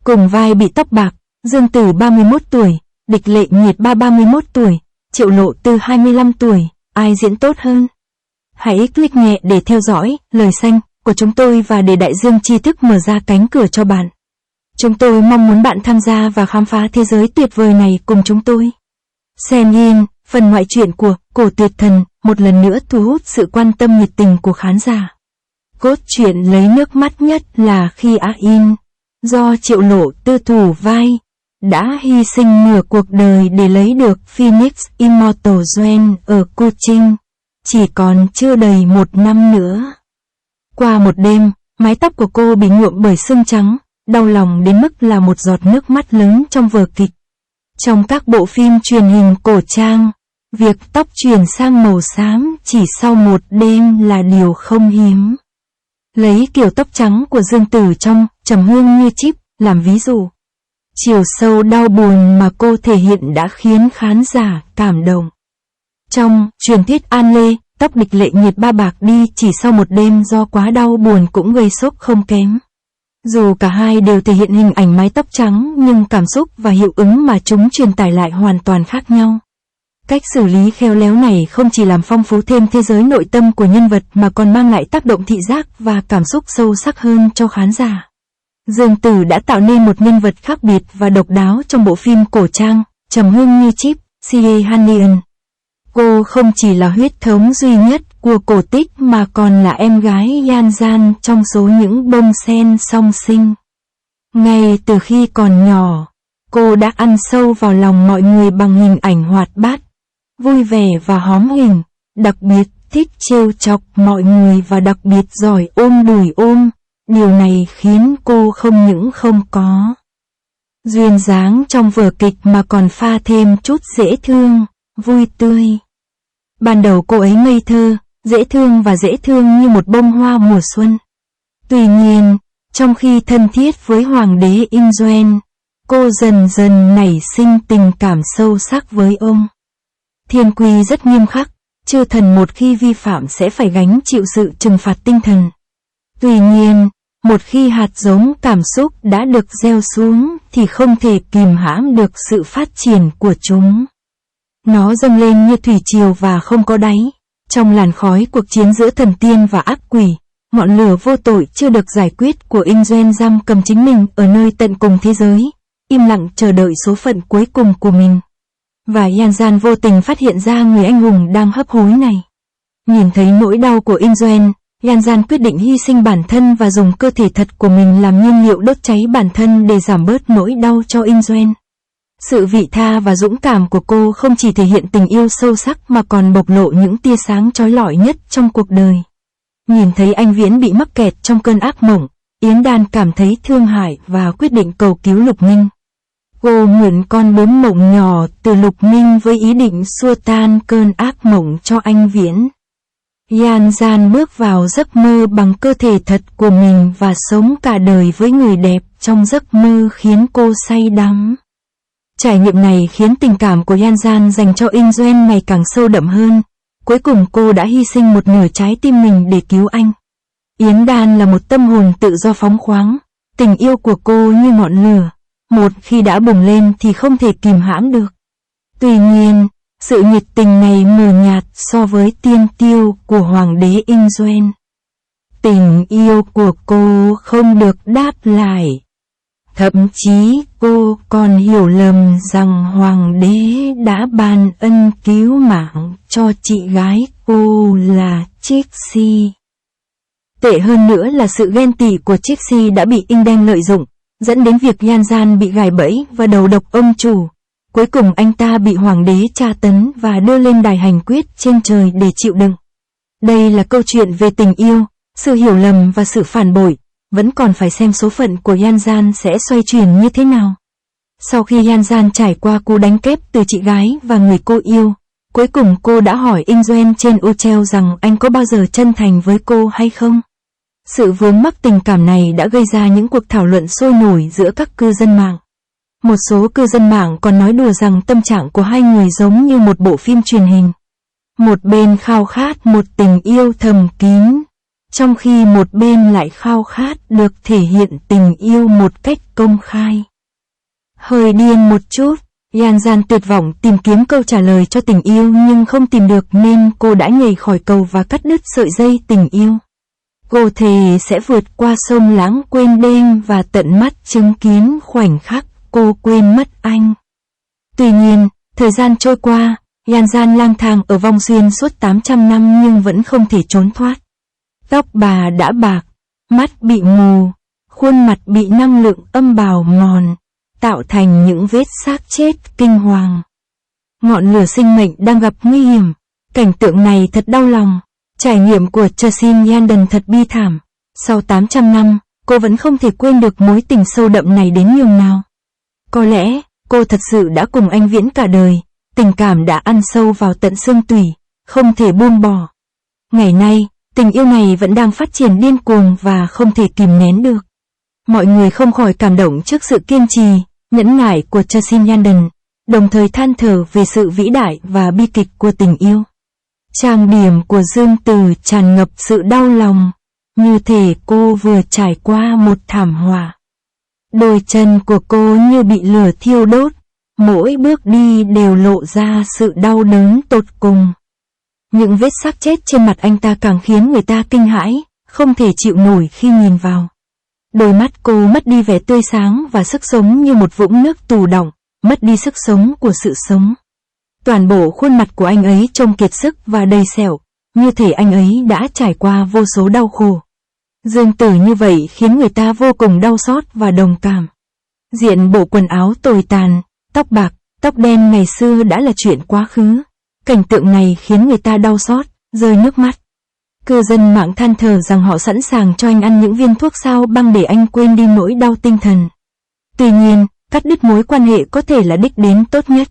Cùng vai bị tóc bạc, Dương Tử 31 tuổi, Địch Lệ Nhiệt 31 tuổi, Triệu Lộ Tư 25 tuổi, ai diễn tốt hơn? Hãy click nhẹ để theo dõi lời xanh của chúng tôi và để đại dương tri thức mở ra cánh cửa cho bạn. Chúng tôi mong muốn bạn tham gia và khám phá thế giới tuyệt vời này cùng chúng tôi. Sen In, phần ngoại truyện của Cổ Tuyệt Thần, một lần nữa thu hút sự quan tâm nhiệt tình của khán giả. Cốt truyện lấy nước mắt nhất là khi A In, do Triệu Lộ Tư thủ vai, đã hy sinh nửa cuộc đời để lấy được Phoenix Immortal Gem ở Kuching, chỉ còn chưa đầy 1 năm nữa. Qua một đêm, mái tóc của cô bị nhuộm bởi sương trắng, đau lòng đến mức là một giọt nước mắt lớn trong vở kịch. Trong các bộ phim truyền hình cổ trang, việc tóc chuyển sang màu xám chỉ sau một đêm là điều không hiếm. Lấy kiểu tóc trắng của Dương Tử trong Trầm Hương Như Chip làm ví dụ. Chiều sâu đau buồn mà cô thể hiện đã khiến khán giả cảm động. Trong truyền thuyết An Lê, tóc Địch Lệ Nhiệt ba bạc đi chỉ sau một đêm do quá đau buồn cũng gây sốc không kém. Dù cả hai đều thể hiện hình ảnh mái tóc trắng nhưng cảm xúc và hiệu ứng mà chúng truyền tải lại hoàn toàn khác nhau. Cách xử lý khéo léo này không chỉ làm phong phú thêm thế giới nội tâm của nhân vật mà còn mang lại tác động thị giác và cảm xúc sâu sắc hơn cho khán giả. Dương Tử đã tạo nên một nhân vật khác biệt và độc đáo trong bộ phim cổ trang Trầm Hương Như Chip, C.A. Hanian. Cô không chỉ là huyết thống duy nhất của cổ tích mà còn là em gái Yan Gian trong số những bông sen song sinh. Ngay từ khi còn nhỏ, cô đã ăn sâu vào lòng mọi người bằng hình ảnh hoạt bát, vui vẻ và hóm hỉnh, đặc biệt thích trêu chọc mọi người và đặc biệt giỏi ôm đùi ôm. Điều này khiến cô không những không có duyên dáng trong vở kịch mà còn pha thêm chút dễ thương, vui tươi. Ban đầu cô ấy ngây thơ, dễ thương như một bông hoa mùa xuân. Tuy nhiên, trong khi thân thiết với Hoàng đế Inzuen, cô dần dần nảy sinh tình cảm sâu sắc với ông. Thiên quy rất nghiêm khắc, chư thần một khi vi phạm sẽ phải gánh chịu sự trừng phạt tinh thần. Tuy nhiên, một khi hạt giống cảm xúc đã được gieo xuống thì không thể kìm hãm được sự phát triển của chúng. Nó dâng lên như thủy triều và không có đáy. Trong làn khói cuộc chiến giữa thần tiên và ác quỷ, ngọn lửa vô tội chưa được giải quyết của Inzuen giam cầm chính mình ở nơi tận cùng thế giới, im lặng chờ đợi số phận cuối cùng của mình. Và Yan Gian vô tình phát hiện ra người anh hùng đang hấp hối này. Nhìn thấy nỗi đau của Inzuen, Yan Gian quyết định hy sinh bản thân và dùng cơ thể thật của mình làm nhiên liệu đốt cháy bản thân để giảm bớt nỗi đau cho Inzuen. Sự vị tha và dũng cảm của cô không chỉ thể hiện tình yêu sâu sắc mà còn bộc lộ những tia sáng chói lọi nhất trong cuộc đời. Nhìn thấy anh Viễn bị mắc kẹt trong cơn ác mộng, Yến Đan cảm thấy thương hại và quyết định cầu cứu Lục Minh. Cô mượn con bướm mộng nhỏ từ Lục Minh với ý định xua tan cơn ác mộng cho anh Viễn. Yan Gian bước vào giấc mơ bằng cơ thể thật của mình và sống cả đời với người đẹp trong giấc mơ khiến cô say đắm. Trải nghiệm này khiến tình cảm của Yan Gian dành cho Inzuen ngày càng sâu đậm hơn. Cuối cùng cô đã hy sinh một nửa trái tim mình để cứu anh. Yến Đan là một tâm hồn tự do phóng khoáng. Tình yêu của cô như ngọn lửa, một khi đã bùng lên thì không thể kìm hãm được. Tuy nhiên, sự nhiệt tình này mờ nhạt so với tiên tiêu của Hoàng đế Inzuen. Tình yêu của cô không được đáp lại. Thậm chí cô còn hiểu lầm rằng Hoàng đế đã ban ân cứu mạng cho chị gái cô là Trixie. Tệ hơn nữa là sự ghen tị của Trixie đã bị Inden lợi dụng, dẫn đến việc Yan Gian bị gài bẫy và đầu độc ông chủ. Cuối cùng anh ta bị Hoàng đế tra tấn và đưa lên đài hành quyết trên trời để chịu đựng. Đây là câu chuyện về tình yêu, sự hiểu lầm và sự phản bội. Vẫn còn phải xem số phận của Yan Gian sẽ xoay chuyển như thế nào. Sau khi Yan Gian trải qua cú đánh kép từ chị gái và người cô yêu, cuối cùng cô đã hỏi Inzuen trên ô treo rằng anh có bao giờ chân thành với cô hay không. Sự vướng mắc tình cảm này đã gây ra những cuộc thảo luận sôi nổi giữa các cư dân mạng. Một số cư dân mạng còn nói đùa rằng tâm trạng của hai người giống như một bộ phim truyền hình. Một bên khao khát một tình yêu thầm kín, trong khi một bên lại khao khát được thể hiện tình yêu một cách công khai. Hơi điên một chút, Yan Gian tuyệt vọng tìm kiếm câu trả lời cho tình yêu nhưng không tìm được nên cô đã nhảy khỏi cầu và cắt đứt sợi dây tình yêu. Cô thề sẽ vượt qua sông lãng quên đêm và tận mắt chứng kiến khoảnh khắc cô quên mất anh. Tuy nhiên, thời gian trôi qua, Yan Gian lang thang ở vong xuyên suốt 800 năm nhưng vẫn không thể trốn thoát. Tóc bà đã bạc, mắt bị mù, khuôn mặt bị năng lượng âm bào mòn, tạo thành những vết xác chết kinh hoàng. Ngọn lửa sinh mệnh đang gặp nguy hiểm. Cảnh tượng này thật đau lòng. Trải nghiệm của Chassin Yanden thật bi thảm. Sau 800 năm, cô vẫn không thể quên được mối tình sâu đậm này đến nhường nào. Có lẽ, cô thật sự đã cùng anh viễn cả đời. Tình cảm đã ăn sâu vào tận xương tủy, không thể buông bỏ. Ngày nay, tình yêu này vẫn đang phát triển điên cuồng và không thể kìm nén được. Mọi người không khỏi cảm động trước sự kiên trì, nhẫn nại của Chassin Yanden, đồng thời than thở về sự vĩ đại và bi kịch của tình yêu. Trang điểm của Dương Tử tràn ngập sự đau lòng, như thể cô vừa trải qua một thảm họa. Đôi chân của cô như bị lửa thiêu đốt, mỗi bước đi đều lộ ra sự đau đớn tột cùng. Những vết xác chết trên mặt anh ta càng khiến người ta kinh hãi, không thể chịu nổi khi nhìn vào. Đôi mắt cô mất đi vẻ tươi sáng và sức sống như một vũng nước tù đọng, mất đi sức sống của sự sống. Toàn bộ khuôn mặt của anh ấy trông kiệt sức và đầy sẹo, như thể anh ấy đã trải qua vô số đau khổ. Dương Tử như vậy khiến người ta vô cùng đau xót và đồng cảm. Diện bộ quần áo tồi tàn, tóc bạc, tóc đen ngày xưa đã là chuyện quá khứ. Cảnh tượng này khiến người ta đau xót, rơi nước mắt. Cư dân mạng than thở rằng họ sẵn sàng cho anh ăn những viên thuốc sao băng để anh quên đi nỗi đau tinh thần. Tuy nhiên, cắt đứt mối quan hệ có thể là đích đến tốt nhất.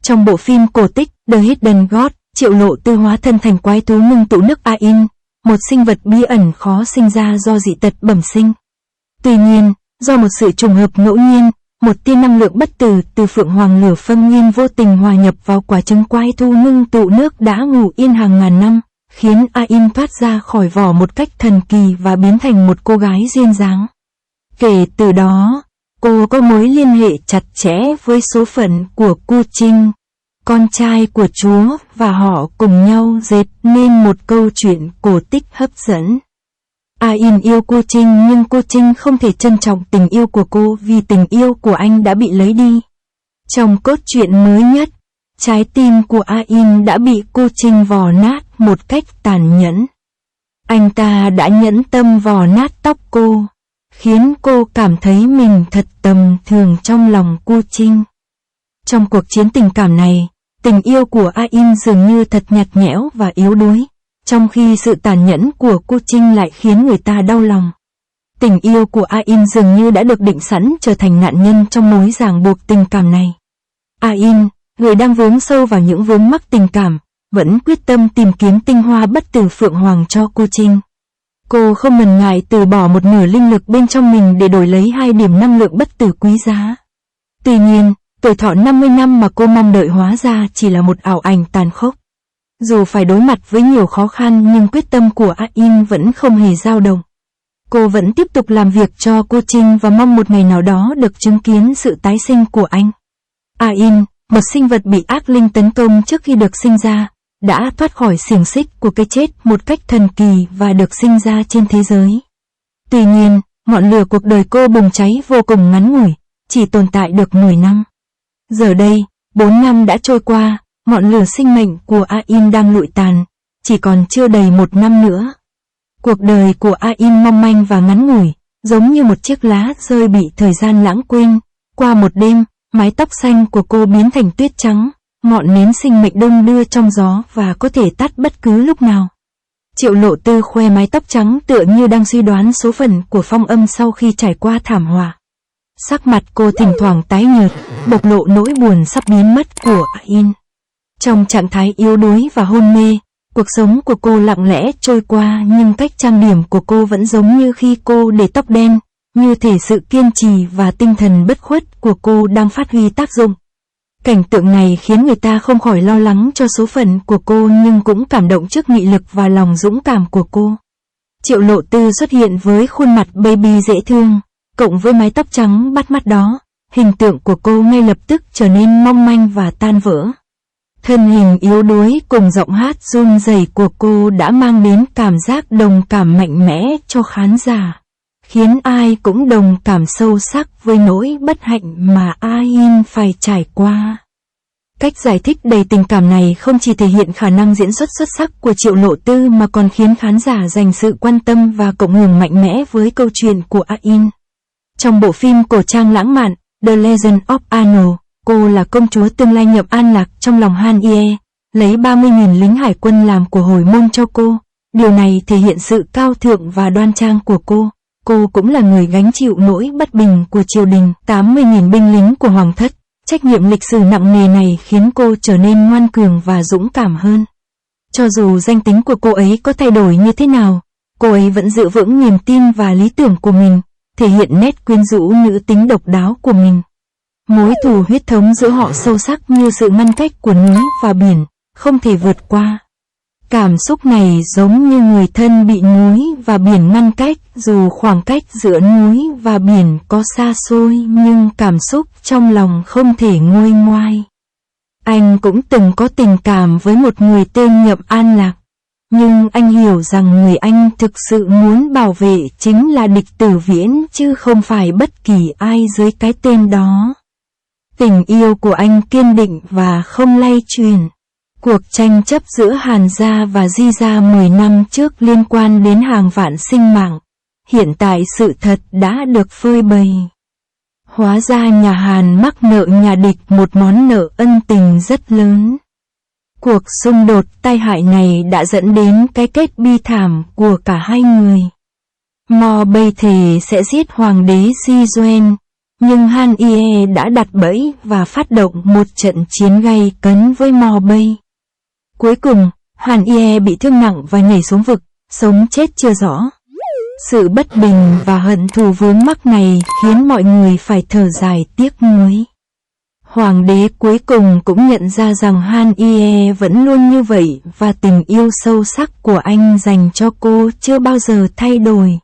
Trong bộ phim cổ tích The Hidden God, Triệu Lộ Tư hóa thân thành quái thú ngưng tụ nước Ain, một sinh vật bí ẩn khó sinh ra do dị tật bẩm sinh. Tuy nhiên, do một sự trùng hợp ngẫu nhiên, một tia năng lượng bất tử từ Phượng Hoàng Lửa Phân Nguyên vô tình hòa nhập vào quả trứng quái thú ngưng tụ nước đã ngủ yên hàng ngàn năm, khiến Ain thoát ra khỏi vỏ một cách thần kỳ và biến thành một cô gái duyên dáng. Kể từ đó, cô có mối liên hệ chặt chẽ với số phận của Cu Trinh, con trai của Chúa, và họ cùng nhau dệt nên một câu chuyện cổ tích hấp dẫn. Ain yêu Cu Trinh nhưng Cu Trinh không thể trân trọng tình yêu của cô vì tình yêu của anh đã bị lấy đi. Trong cốt truyện mới nhất, trái tim của Ain đã bị Cu Trinh vò nát một cách tàn nhẫn. Anh ta đã nhẫn tâm vò nát tóc cô, khiến cô cảm thấy mình thật tầm thường trong lòng Cu Trinh. Trong cuộc chiến tình cảm này, tình yêu của Ain dường như thật nhạt nhẽo và yếu đuối, trong khi sự tàn nhẫn của Cu Trinh lại khiến người ta đau lòng. Tình yêu của Ain dường như đã được định sẵn trở thành nạn nhân trong mối ràng buộc tình cảm này. Ain, người đang vướng sâu vào những vướng mắc tình cảm, vẫn quyết tâm tìm kiếm tinh hoa bất tử Phượng Hoàng cho Cu Trinh. Cô không ngần ngại từ bỏ một nửa linh lực bên trong mình để đổi lấy 2 điểm năng lượng bất tử quý giá. Tuy nhiên, tuổi thọ 50 năm mà cô mong đợi hóa ra chỉ là một ảo ảnh tàn khốc. Dù phải đối mặt với nhiều khó khăn nhưng quyết tâm của Ain vẫn không hề dao động. Cô vẫn tiếp tục làm việc cho Cu Trinh và mong một ngày nào đó được chứng kiến sự tái sinh của anh. Ain, một sinh vật bị ác linh tấn công trước khi được sinh ra, đã thoát khỏi xiềng xích của cái chết một cách thần kỳ và được sinh ra trên thế giới. Tuy nhiên, ngọn lửa cuộc đời cô bùng cháy vô cùng ngắn ngủi, chỉ tồn tại được 10 năm. Giờ đây, 4 năm đã trôi qua, ngọn lửa sinh mệnh của Ain đang lụi tàn, chỉ còn chưa đầy 1 năm nữa. Cuộc đời của Ain mong manh và ngắn ngủi, giống như một chiếc lá rơi bị thời gian lãng quên. Qua một đêm, mái tóc xanh của cô biến thành tuyết trắng, ngọn nến sinh mệnh đung đưa trong gió và có thể tắt bất cứ lúc nào. Triệu Lộ Tư khoe mái tóc trắng tựa như đang suy đoán số phận của Phong Âm sau khi trải qua thảm họa. Sắc mặt cô thỉnh thoảng tái nhợt, bộc lộ nỗi buồn sắp biến mất của Ain. Trong trạng thái yếu đuối và hôn mê, cuộc sống của cô lặng lẽ trôi qua nhưng cách trang điểm của cô vẫn giống như khi cô để tóc đen, như thể sự kiên trì và tinh thần bất khuất của cô đang phát huy tác dụng. Cảnh tượng này khiến người ta không khỏi lo lắng cho số phận của cô nhưng cũng cảm động trước nghị lực và lòng dũng cảm của cô. Triệu Lộ Tư xuất hiện với khuôn mặt baby dễ thương, cộng với mái tóc trắng bắt mắt đó, hình tượng của cô ngay lập tức trở nên mong manh và tan vỡ. Thân hình yếu đuối cùng giọng hát run rẩy của cô đã mang đến cảm giác đồng cảm mạnh mẽ cho khán giả, khiến ai cũng đồng cảm sâu sắc với nỗi bất hạnh mà A-in phải trải qua. Cách giải thích đầy tình cảm này không chỉ thể hiện khả năng diễn xuất xuất sắc của Triệu Lộ Tư mà còn khiến khán giả dành sự quan tâm và cộng hưởng mạnh mẽ với câu chuyện của A-in. Trong bộ phim cổ trang lãng mạn The Legend of Anne, cô là công chúa tương lai nhập an lạc trong lòng Han Ye, lấy 30.000 lính hải quân làm của hồi môn cho cô. Điều này thể hiện sự cao thượng và đoan trang của cô. Cô cũng là người gánh chịu nỗi bất bình của triều đình, 80.000 binh lính của hoàng thất. Trách nhiệm lịch sử nặng nề này khiến cô trở nên ngoan cường và dũng cảm hơn. Cho dù danh tính của cô ấy có thay đổi như thế nào, cô ấy vẫn giữ vững niềm tin và lý tưởng của mình, thể hiện nét quyến rũ nữ tính độc đáo của mình. Mối thù huyết thống giữa họ sâu sắc như sự ngăn cách của núi và biển, không thể vượt qua. Cảm xúc này giống như người thân bị núi và biển ngăn cách, dù khoảng cách giữa núi và biển có xa xôi nhưng cảm xúc trong lòng không thể nguôi ngoai. Anh cũng từng có tình cảm với một người tên Nhậm An Lạc, nhưng anh hiểu rằng người anh thực sự muốn bảo vệ chính là Địch Tử Viễn chứ không phải bất kỳ ai dưới cái tên đó. Tình yêu của anh kiên định và không lay chuyển. Cuộc tranh chấp giữa Hàn gia và Di gia 10 năm trước liên quan đến hàng vạn sinh mạng. Hiện tại sự thật đã được phơi bày. Hóa ra nhà Hàn mắc nợ nhà địch một món nợ ân tình rất lớn. Cuộc xung đột tai hại này đã dẫn đến cái kết bi thảm của cả hai người. Mo Bay thề sẽ giết hoàng đế Di Doen, nhưng Han Ye đã đặt bẫy và phát động một trận chiến gay cấn với Mo Bay. Cuối cùng, Han Ye bị thương nặng và nhảy xuống vực, sống chết chưa rõ. Sự bất bình và hận thù vướng mắc này khiến mọi người phải thở dài tiếc nuối. Hoàng đế cuối cùng cũng nhận ra rằng Han Ye vẫn luôn như vậy và tình yêu sâu sắc của anh dành cho cô chưa bao giờ thay đổi.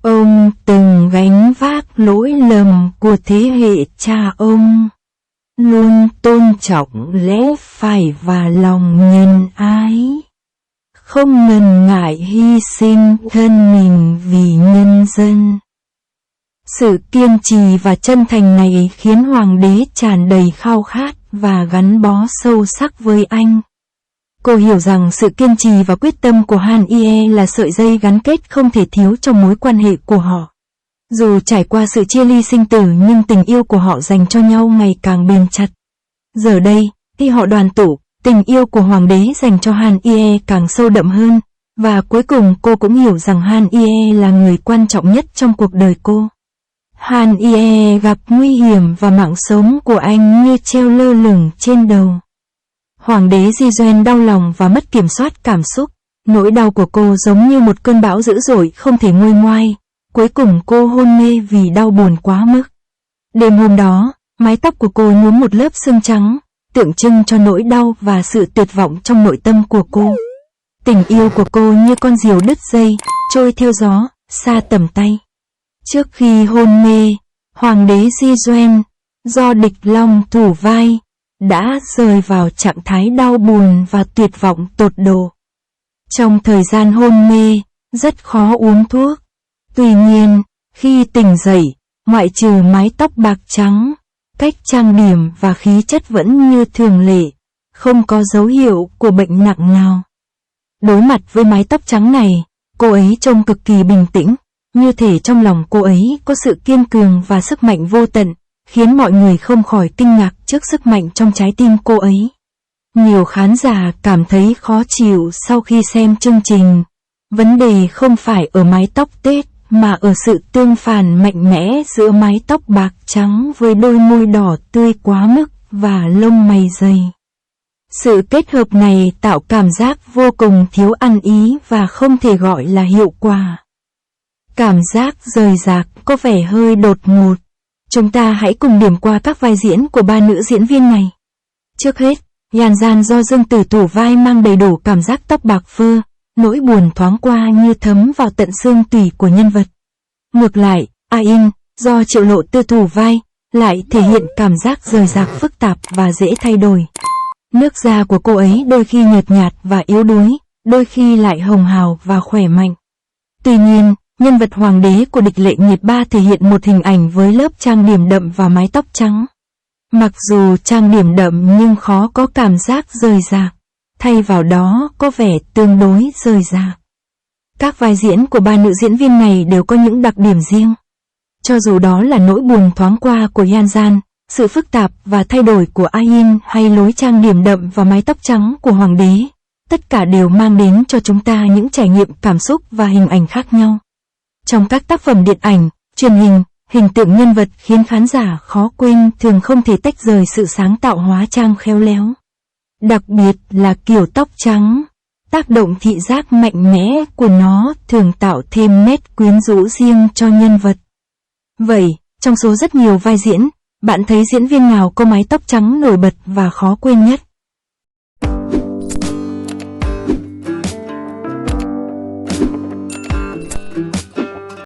Ông từng gánh vác lỗi lầm của thế hệ cha ông, luôn tôn trọng lẽ phải và lòng nhân ái, không ngần ngại hy sinh thân mình vì nhân dân. Sự kiên trì và chân thành này khiến hoàng đế tràn đầy khao khát và gắn bó sâu sắc với anh. Cô hiểu rằng sự kiên trì và quyết tâm của Han Ye là sợi dây gắn kết không thể thiếu trong mối quan hệ của họ. Dù trải qua sự chia ly sinh tử nhưng tình yêu của họ dành cho nhau ngày càng bền chặt. Giờ đây, khi họ đoàn tụ, tình yêu của hoàng đế dành cho Han Ye càng sâu đậm hơn, và cuối cùng cô cũng hiểu rằng Han Ye là người quan trọng nhất trong cuộc đời cô. Han Ye gặp nguy hiểm và mạng sống của anh như treo lơ lửng trên đầu. Hoàng đế Di Doen đau lòng và mất kiểm soát cảm xúc. Nỗi đau của cô giống như một cơn bão dữ dội không thể nguôi ngoai. Cuối cùng cô hôn mê vì đau buồn quá mức. Đêm hôm đó, mái tóc của cô nhuốm một lớp sương trắng, tượng trưng cho nỗi đau và sự tuyệt vọng trong nội tâm của cô. Tình yêu của cô như con diều đứt dây, trôi theo gió, xa tầm tay. Trước khi hôn mê, hoàng đế Di Doen, do địch long thủ vai, đã rơi vào trạng thái đau buồn và tuyệt vọng tột độ. Trong thời gian hôn mê, rất khó uống thuốc. Tuy nhiên, khi tỉnh dậy, ngoại trừ mái tóc bạc trắng, cách trang điểm và khí chất vẫn như thường lệ, không có dấu hiệu của bệnh nặng nào. Đối mặt với mái tóc trắng này, cô ấy trông cực kỳ bình tĩnh, như thể trong lòng cô ấy có sự kiên cường và sức mạnh vô tận, khiến mọi người không khỏi kinh ngạc trước sức mạnh trong trái tim cô ấy. Nhiều khán giả cảm thấy khó chịu sau khi xem chương trình. Vấn đề không phải ở mái tóc tết, mà ở sự tương phản mạnh mẽ giữa mái tóc bạc trắng với đôi môi đỏ tươi quá mức và lông mày dày. Sự kết hợp này tạo cảm giác vô cùng thiếu ăn ý và không thể gọi là hiệu quả. Cảm giác rời rạc có vẻ hơi đột ngột. Chúng ta hãy cùng điểm qua các vai diễn của ba nữ diễn viên này. Trước hết, Yan Gian do Dương Tử thủ vai mang đầy đủ cảm giác tóc bạc phơ, nỗi buồn thoáng qua như thấm vào tận xương tủy của nhân vật. Ngược lại, A-in, do Triệu Lộ Tư thủ vai, lại thể hiện cảm giác rời rạc phức tạp và dễ thay đổi. Nước da của cô ấy đôi khi nhợt nhạt và yếu đuối, đôi khi lại hồng hào và khỏe mạnh. Tuy nhiên, nhân vật hoàng đế của Địch Lệ Nhiệt Ba thể hiện một hình ảnh với lớp trang điểm đậm và mái tóc trắng. Mặc dù trang điểm đậm nhưng khó có cảm giác rời rạc, thay vào đó có vẻ tương đối rời rạc. Các vai diễn của ba nữ diễn viên này đều có những đặc điểm riêng. Cho dù đó là nỗi buồn thoáng qua của Yan Gian, sự phức tạp và thay đổi của A-in hay lối trang điểm đậm và mái tóc trắng của hoàng đế, tất cả đều mang đến cho chúng ta những trải nghiệm cảm xúc và hình ảnh khác nhau. Trong các tác phẩm điện ảnh, truyền hình, hình tượng nhân vật khiến khán giả khó quên thường không thể tách rời sự sáng tạo hóa trang khéo léo. Đặc biệt là kiểu tóc trắng, tác động thị giác mạnh mẽ của nó thường tạo thêm nét quyến rũ riêng cho nhân vật. Vậy, trong số rất nhiều vai diễn, bạn thấy diễn viên nào có mái tóc trắng nổi bật và khó quên nhất?